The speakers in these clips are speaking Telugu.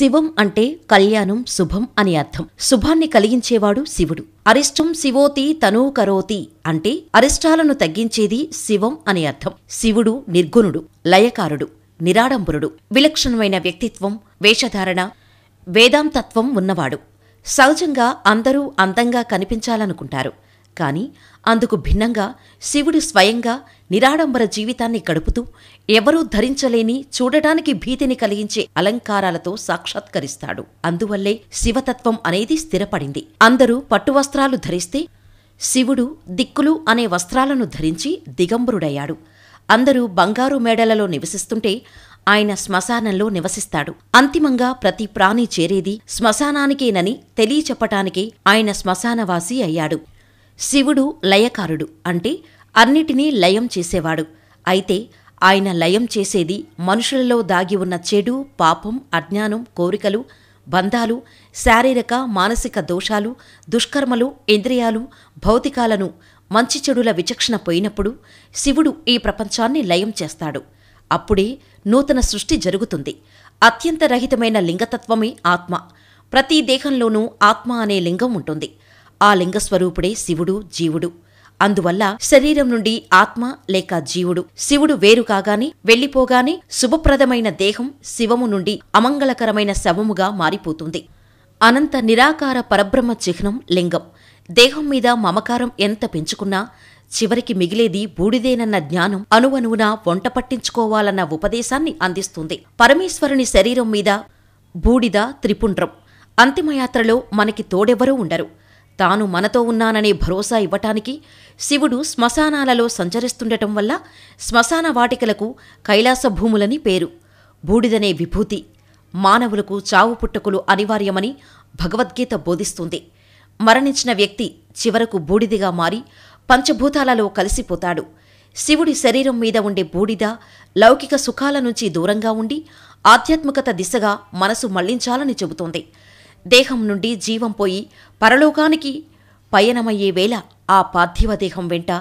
శివం అంటే కళ్యాణం, శుభం అని అర్థం. శుభాన్ని కలిగించేవాడు శివుడు. అరిష్టం శివోతి తనూ కరోతి అంటే అరిష్టాలను తగ్గించేది శివం అని అర్థం. శివుడు నిర్గుణుడు, లయకారుడు, నిరాడంబరుడు, విలక్షణమైన వ్యక్తిత్వం, వేషధారణ, వేదాంతత్వం ఉన్నవాడు. సహజంగా అందరూ అందంగా కనిపించాలనుకుంటారు. కాని అందుకు భిన్నంగా శివుడు స్వయంగా నిరాడంబర జీవితాన్ని గడుపుతూ ఎవరూ ధరించలేని, చూడటానికి భీతిని కలిగించే అలంకారాలతో సాక్షాత్కరిస్తాడు. అందువల్లే శివతత్వం అనేది స్థిరపడింది. అందరూ పట్టువస్త్రాలు ధరిస్తే శివుడు దిక్కులు అనే వస్త్రాలను ధరించి దిగంబరుడయ్యాడు. అందరూ బంగారు మేడలలో నివసిస్తుంటే ఆయన శ్మశానంలో నివసిస్తాడు. అంతిమంగా ప్రతి ప్రాణి చేరేది శ్మశానానికేనని తెలియచెప్పటానికే ఆయన శ్మశానవాసి అయ్యాడు. శివుడు లయకారుడు అంటే అన్నిటినీ లయం చేసేవాడు. అయితే ఆయన లయం చేసేది మనుషులలో దాగి ఉన్న చెడు, పాపం, అజ్ఞానం, కోరికలు, బంధాలు, శారీరక, మానసిక దోషాలు, దుష్కర్మలు, ఇంద్రియాలు, భౌతికాలను, మంచి చెడుల విచక్షణ పోయినప్పుడు శివుడు ఈ ప్రపంచాన్ని లయం చేస్తాడు. అప్పుడే నూతన సృష్టి జరుగుతుంది. అత్యంత రహితమైన లింగతత్వమే ఆత్మ. ప్రతి దేహంలోనూ ఆత్మ అనే లింగం ఉంటుంది. ఆ లింగస్వరూపుడే శివుడు, జీవుడు. అందువల్ల శరీరం నుండి ఆత్మ లేక జీవుడు, శివుడు వేరు కాగానే, వెళ్లిపోగానే శుభప్రదమైన దేహం శివము నుండి అమంగళకరమైన శవముగా మారిపోతుంది. అనంత నిరాకార పరబ్రహ్మ చిహ్నం లింగం. దేహం మీద మమకారం ఎంత పెంచుకున్నా చివరికి మిగిలేది బూడిదేనన్న జ్ఞానం అణువణువునా వంట పట్టించుకోవాలన్న ఉపదేశాన్ని అందిస్తుంది. పరమేశ్వరుని శరీరం మీద బూడిద త్రిపుండ్రం. అంతిమయాత్రలో మనకి తోడెవరూ ఉండరు. తాను మనతో ఉన్నాననే భరోసా ఇవ్వటానికి శివుడు శ్మశానాలలో సంచరిస్తుండటం వల్ల శ్మశాన వాటికలకు కైలాస భూములని పేరు. బూడిదనే విభూతి. మానవులకు చావు పుట్టుకులు అనివార్యమని భగవద్గీత బోధిస్తుంది. మరణించిన వ్యక్తి చివరకు బూడిదిగా మారి పంచభూతాలలో కలిసిపోతాడు. శివుడి శరీరం మీద ఉండే బూడిద లౌకిక సుఖాల నుంచి దూరంగా ఉండి ఆధ్యాత్మికత దిశగా మనసు మళ్లించాలని చెబుతోంది. దేహం నుండి జీవం పోయి పరలోకానికి పయనమయ్యే వేళ ఆ పార్థివ దేహం వెంట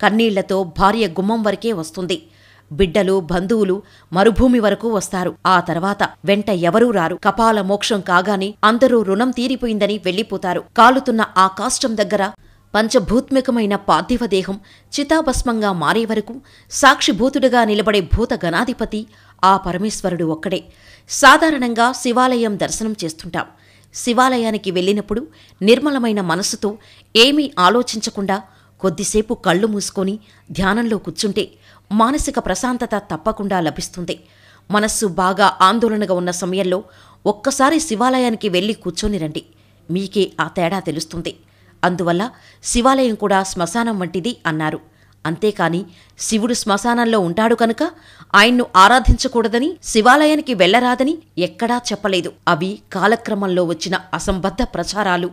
కన్నీళ్లతో భార్య గుమ్మం వరకే వస్తుంది. బిడ్డలు, బంధువులు మరుభూమి వరకు వస్తారు. ఆ తర్వాత వెంట ఎవరూ రారు. కపాల మోక్షం కాగానే అందరూ రుణం తీరిపోయిందని వెళ్లిపోతారు. కాలుతున్న ఆ కాష్టం దగ్గర పంచభూత్మికమైన పార్థివదేహం చితాభస్మంగా మారే వరకు సాక్షిభూతుడుగా నిలబడే భూత గణాధిపతి ఆ పరమేశ్వరుడు ఒక్కడే. సాధారణంగా శివాలయం దర్శనం చేస్తుంటాం. శివాలయానికి వెళ్ళినప్పుడు నిర్మలమైన మనస్సుతో ఏమీ ఆలోచించకుండా కొద్దిసేపు కళ్ళు మూసుకొని ధ్యానంలో కూర్చుంటే మానసిక ప్రశాంతత తప్పకుండా లభిస్తుంది. మనస్సు బాగా ఆందోళనగా ఉన్న సమయంలో ఒక్కసారి శివాలయానికి వెళ్ళి కూర్చొని రండి. మీకే ఆ తేడా తెలుస్తుంది. అందువల్ల శివాలయం కూడా శ్మశానం వంటిది అన్నారు. అంతేకాని శివుడు శ్మశానంలో ఉంటాడు కనుక ఆయన్ను ఆరాధించకూడదని, శివాలయానికి వెళ్లరాదని ఎక్కడా చెప్పలేదు. అవి కాలక్రమంలో వచ్చిన అసంబద్ధ ప్రచారాలు.